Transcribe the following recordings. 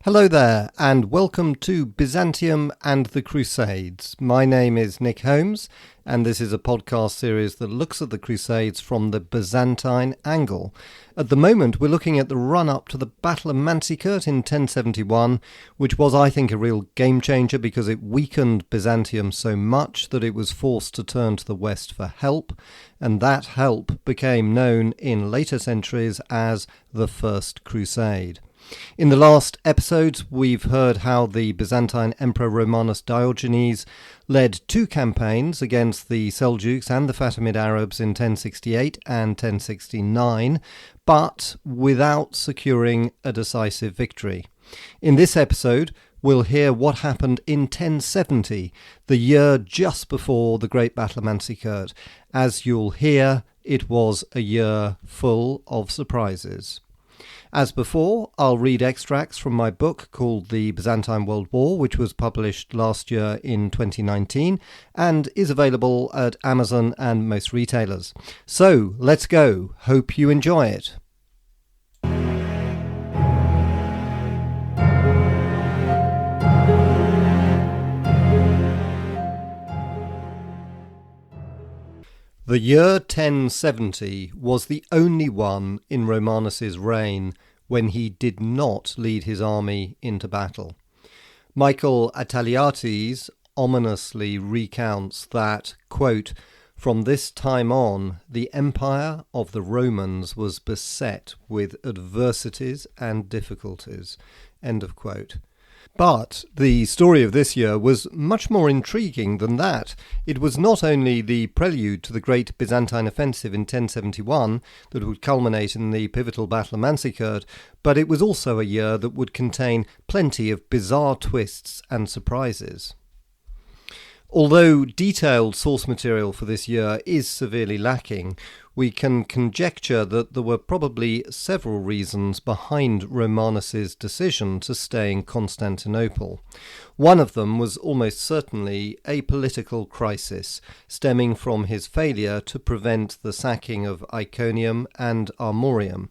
Hello there, and welcome to Byzantium and the Crusades. My name is Nick Holmes, and this is a podcast series that looks at the Crusades from the Byzantine angle. At the moment, we're looking at the run-up to the Battle of Manzikert in 1071, which was, I think, a real game-changer because it weakened Byzantium so much that it was forced to turn to the west for help, and that help became known in later centuries as the First Crusade. In the last episodes, we've heard how the Byzantine Emperor Romanos Diogenes led two campaigns against the Seljuks and the Fatimid Arabs in 1068 and 1069, but without securing a decisive victory. In this episode, we'll hear what happened in 1070, the year just before the Great Battle of Manzikert. As you'll hear, it was a year full of surprises. As before, I'll read extracts from my book called The Byzantine World War, which was published last year in 2019 and is available at Amazon and most retailers. So, let's go. Hope you enjoy it. The year 1070 was the only one in Romanos's reign when he did not lead his army into battle. Michael Attaliates ominously recounts that, quote, "From this time on, the empire of the Romans was beset with adversities and difficulties." End of quote. But the story of this year was much more intriguing than that. It was not only the prelude to the Great Byzantine Offensive in 1071 that would culminate in the pivotal Battle of Manzikert, but it was also a year that would contain plenty of bizarre twists and surprises. Although detailed source material for this year is severely lacking, we can conjecture that there were probably several reasons behind Romanos's decision to stay in Constantinople. One of them was almost certainly a political crisis, stemming from his failure to prevent the sacking of Iconium and Armorium.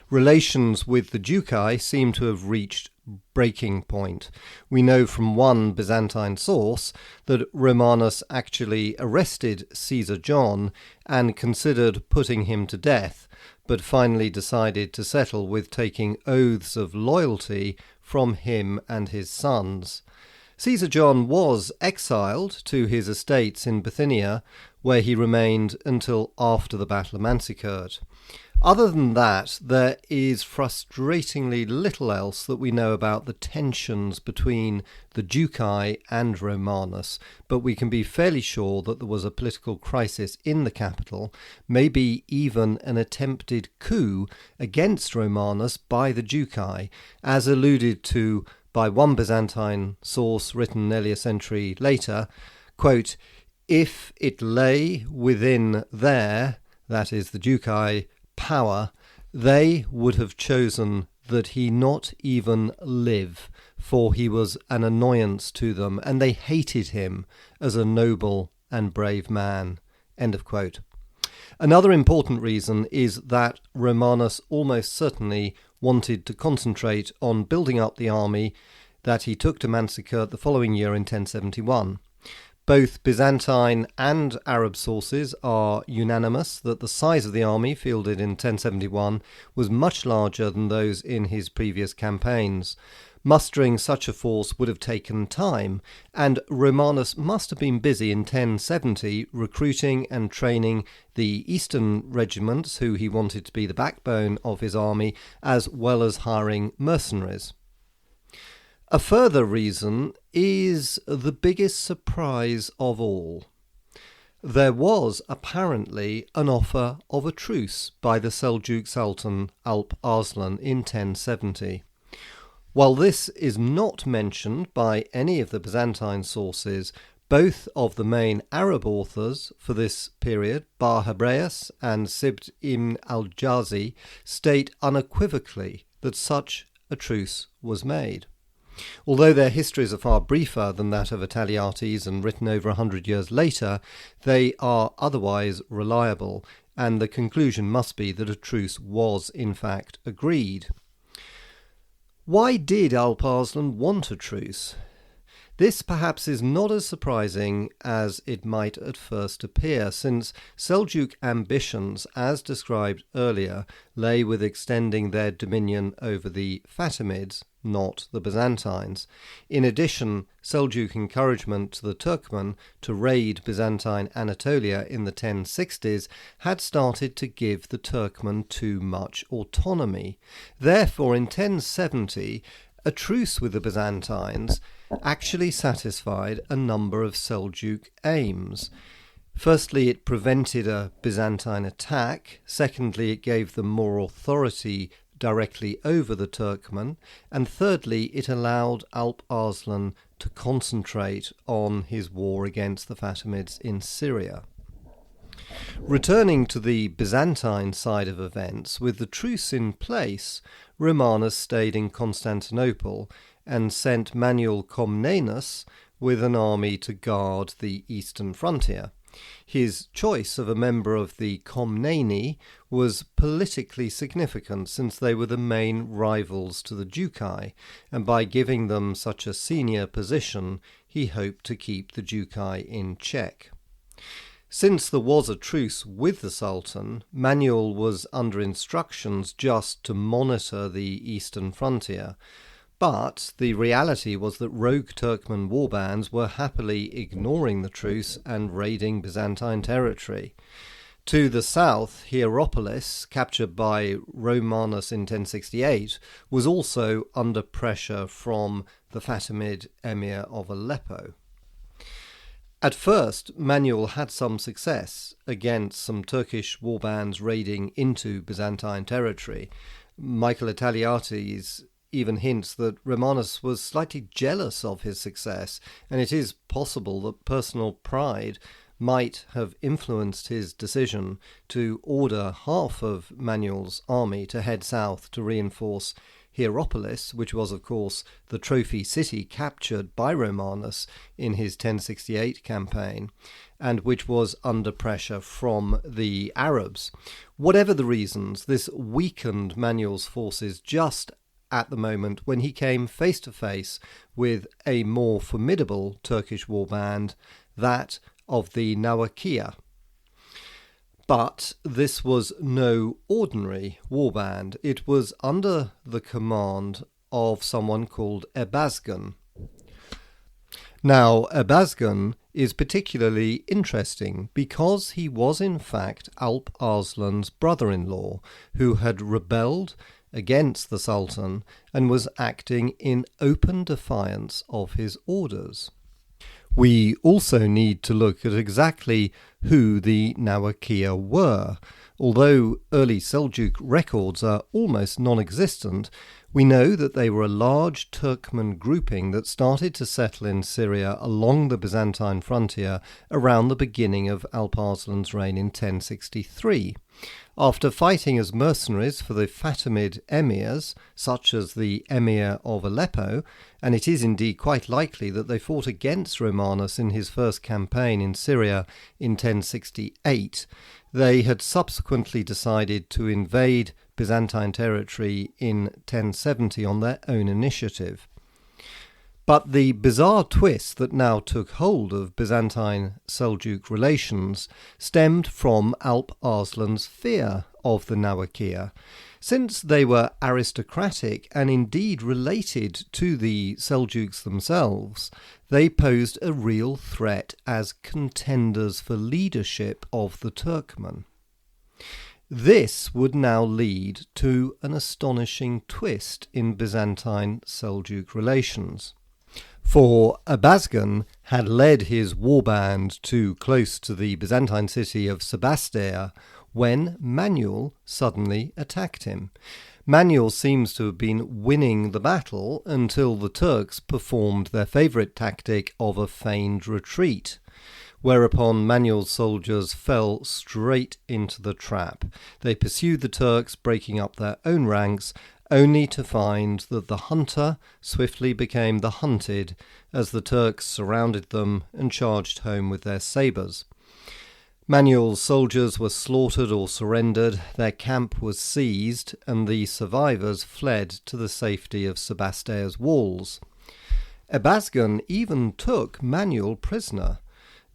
Relations with the Ducai seem to have reached breaking point. We know from one Byzantine source that Romanos actually arrested Caesar John and considered putting him to death, but finally decided to settle with taking oaths of loyalty from him and his sons. Caesar John was exiled to his estates in Bithynia, where he remained until after the Battle of Manzikert. Other than that, there is frustratingly little else that we know about the tensions between the Ducai and Romanos, but we can be fairly sure that there was a political crisis in the capital, maybe even an attempted coup against Romanos by the Ducai, as alluded to by one Byzantine source written nearly a century later, quote, "If it lay within their," that is the Ducai, "power, they would have chosen that he not even live, for he was an annoyance to them, and they hated him as a noble and brave man." End of quote. Another important reason is that Romanos almost certainly wanted to concentrate on building up the army that he took to Manzikert the following year in 1071. Both Byzantine and Arab sources are unanimous that the size of the army fielded in 1071 was much larger than those in his previous campaigns. Mustering such a force would have taken time, and Romanos must have been busy in 1070 recruiting and training the eastern regiments, who he wanted to be the backbone of his army, as well as hiring mercenaries. A further reason is the biggest surprise of all. There was apparently an offer of a truce by the Seljuk Sultan Alp Arslan in 1070. While this is not mentioned by any of the Byzantine sources, both of the main Arab authors for this period, Bar Hebraeus and Sibt ibn al-Jazi, state unequivocally that such a truce was made. Although their histories are far briefer than that of Attaliates and written over 100 years later, they are otherwise reliable, and the conclusion must be that a truce was in fact agreed. Why did Alp Arslan want a truce? This perhaps is not as surprising as it might at first appear, since Seljuk ambitions, as described earlier, lay with extending their dominion over the Fatimids, not the Byzantines. In addition, Seljuk encouragement to the Turkmen to raid Byzantine Anatolia in the 1060s had started to give the Turkmen too much autonomy. Therefore, in 1070, a truce with the Byzantines actually satisfied a number of Seljuk aims. Firstly, it prevented a Byzantine attack. Secondly, it gave them more authority directly over the Turkmen. And thirdly, it allowed Alp Arslan to concentrate on his war against the Fatimids in Syria. Returning to the Byzantine side of events, with the truce in place, Romanus stayed in Constantinople and sent Manuel Comnenus with an army to guard the eastern frontier. His choice of a member of the Comneni was politically significant, since they were the main rivals to the Ducai, and by giving them such a senior position, he hoped to keep the Ducai in check. Since there was a truce with the Sultan, Manuel was under instructions just to monitor the eastern frontier. But the reality was that rogue Turkmen warbands were happily ignoring the truce and raiding Byzantine territory. To the south, Hierapolis, captured by Romanus in 1068, was also under pressure from the Fatimid Emir of Aleppo. At first, Manuel had some success against some Turkish warbands raiding into Byzantine territory. Michael Italiates even hints that Romanus was slightly jealous of his success, and it is possible that personal pride might have influenced his decision to order half of Manuel's army to head south to reinforce Hierapolis, which was, of course, the trophy city captured by Romanus in his 1068 campaign, and which was under pressure from the Arabs. Whatever the reasons, this weakened Manuel's forces just at the moment when he came face to face with a more formidable Turkish warband, that of the Nawakia. But this was no ordinary warband. It was under the command of someone called Ebazgan. Now, Ebazgan is particularly interesting because he was in fact Alp Arslan's brother-in-law, who had rebelled against the Sultan and was acting in open defiance of his orders. We also need to look at exactly who the Nawakia were. Although early Seljuk records are almost non-existent, we know that they were a large Turkmen grouping that started to settle in Syria along the Byzantine frontier around the beginning of Alp Arslan's reign in 1063. After fighting as mercenaries for the Fatimid emirs, such as the Emir of Aleppo, and it is indeed quite likely that they fought against Romanus in his first campaign in Syria in 1068, they had subsequently decided to invade Byzantine territory in 1070 on their own initiative. But the bizarre twist that now took hold of Byzantine-Seljuk relations stemmed from Alp Arslan's fear of the Nawakia. Since they were aristocratic and indeed related to the Seljuks themselves, they posed a real threat as contenders for leadership of the Turkmen. This would now lead to an astonishing twist in Byzantine-Seljuk relations. For Ebazgan had led his warband too close to the Byzantine city of Sebastia when Manuel suddenly attacked him. Manuel seems to have been winning the battle until the Turks performed their favourite tactic of a feigned retreat, whereupon Manuel's soldiers fell straight into the trap. They pursued the Turks, breaking up their own ranks, only to find that the hunter swiftly became the hunted as the Turks surrounded them and charged home with their sabres. Manuel's soldiers were slaughtered or surrendered, their camp was seized, and the survivors fled to the safety of Sebastia's walls. Ebazgan even took Manuel prisoner.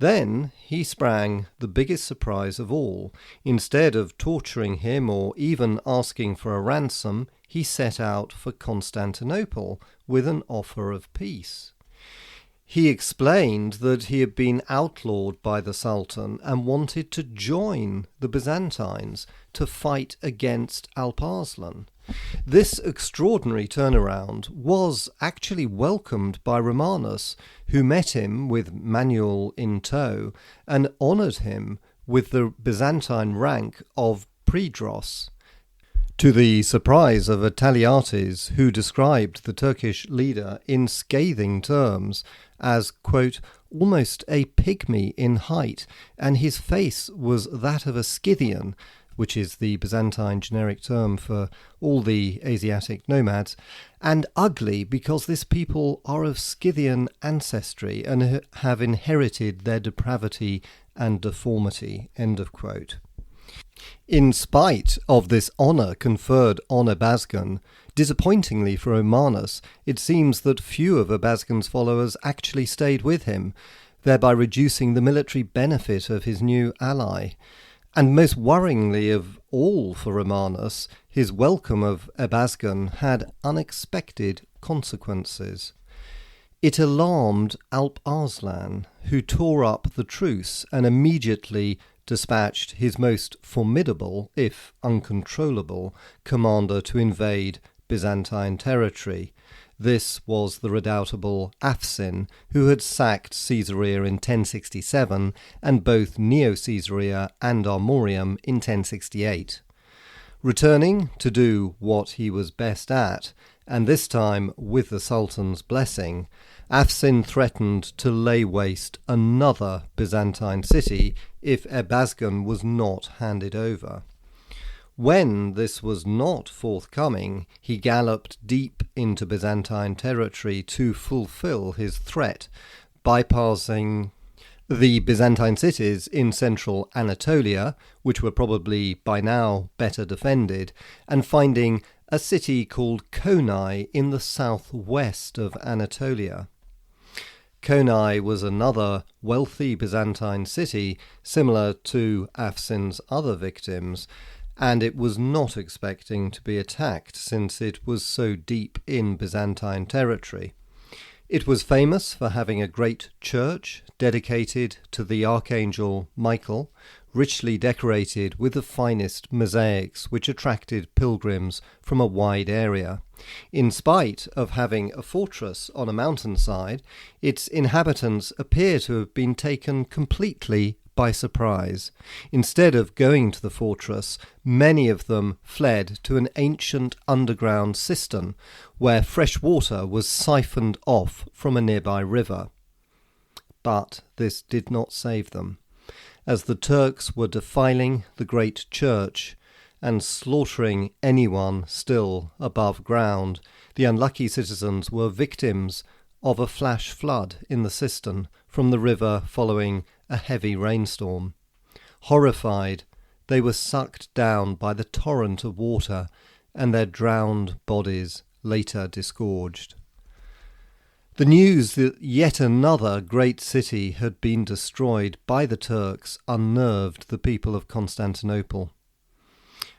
Then he sprang the biggest surprise of all. Instead of torturing him or even asking for a ransom, he set out for Constantinople with an offer of peace. He explained that he had been outlawed by the Sultan and wanted to join the Byzantines to fight against Alp Arslan. This extraordinary turnaround was actually welcomed by Romanos, who met him with Manuel in tow and honoured him with the Byzantine rank of Pridros, to the surprise of Ataliates, who described the Turkish leader in scathing terms as, quote, almost a pygmy in height, and his face was that of a Scythian, which is the Byzantine generic term for all the Asiatic nomads, and ugly because this people are of Scythian ancestry and have inherited their depravity and deformity, end of quote. In spite of this honour conferred on Ebazgan, disappointingly for Romanos, it seems that few of Ebazgan's followers actually stayed with him, thereby reducing the military benefit of his new ally. And most worryingly of all for Romanos, his welcome of Ebazgan had unexpected consequences. It alarmed Alp Arslan, who tore up the truce and immediately dispatched his most formidable, if uncontrollable, commander to invade Byzantine territory. This was the redoubtable Afsin, who had sacked Caesarea in 1067 and both Neo-Caesarea and Armorium in 1068. Returning to do what he was best at, and this time with the Sultan's blessing, Afsin threatened to lay waste another Byzantine city if Ebazgan was not handed over. When this was not forthcoming, he galloped deep into Byzantine territory to fulfill his threat, bypassing the Byzantine cities in central Anatolia, which were probably by now better defended, and finding a city called Konai in the southwest of Anatolia. Konai was another wealthy Byzantine city, similar to Afsin's other victims, and it was not expecting to be attacked since it was so deep in Byzantine territory. It was famous for having a great church dedicated to the Archangel Michael, richly decorated with the finest mosaics which attracted pilgrims from a wide area. In spite of having a fortress on a mountainside, its inhabitants appear to have been taken completely by surprise. Instead of going to the fortress, many of them fled to an ancient underground cistern where fresh water was siphoned off from a nearby river. But this did not save them. As the Turks were defiling the great church and slaughtering anyone still above ground, the unlucky citizens were victims of a flash flood in the cistern from the river following a heavy rainstorm. Horrified, they were sucked down by the torrent of water, and their drowned bodies later disgorged. The news that yet another great city had been destroyed by the Turks unnerved the people of Constantinople.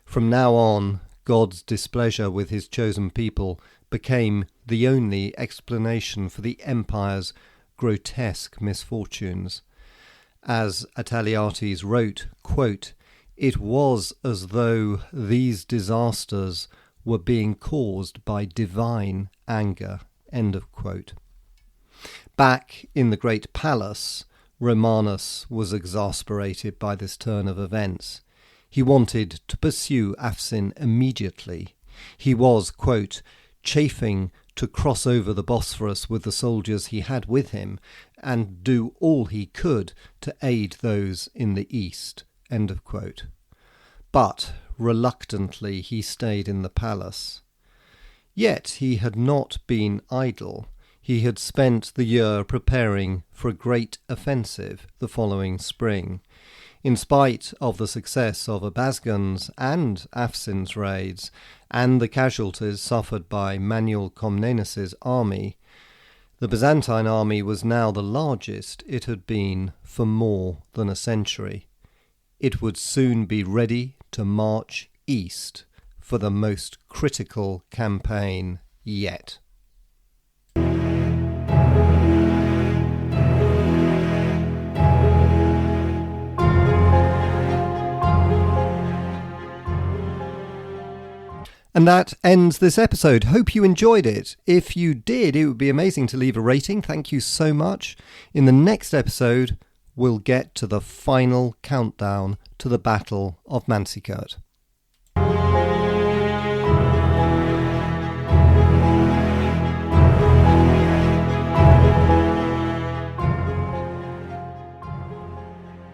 From now on, God's displeasure with his chosen people became the only explanation for the empire's grotesque misfortunes. As Ataliates wrote, quote, "It was as though these disasters were being caused by divine anger," end of quote. Back in the great palace, Romanos was exasperated by this turn of events. He wanted to pursue Afsin immediately. He was, quote, chafing to cross over the Bosphorus with the soldiers he had with him and do all he could to aid those in the east, end of quote. But reluctantly he stayed in the palace. Yet he had not been idle. He had spent the year preparing for a great offensive the following spring. In spite of the success of Abazgan's and Afsin's raids and the casualties suffered by Manuel Comnenus' army, the Byzantine army was now the largest it had been for more than a century. It would soon be ready to march east for the most critical campaign yet. And that ends this episode. Hope you enjoyed it. If you did, it would be amazing to leave a rating. Thank you so much. In the next episode, we'll get to the final countdown to the Battle of Manzikert.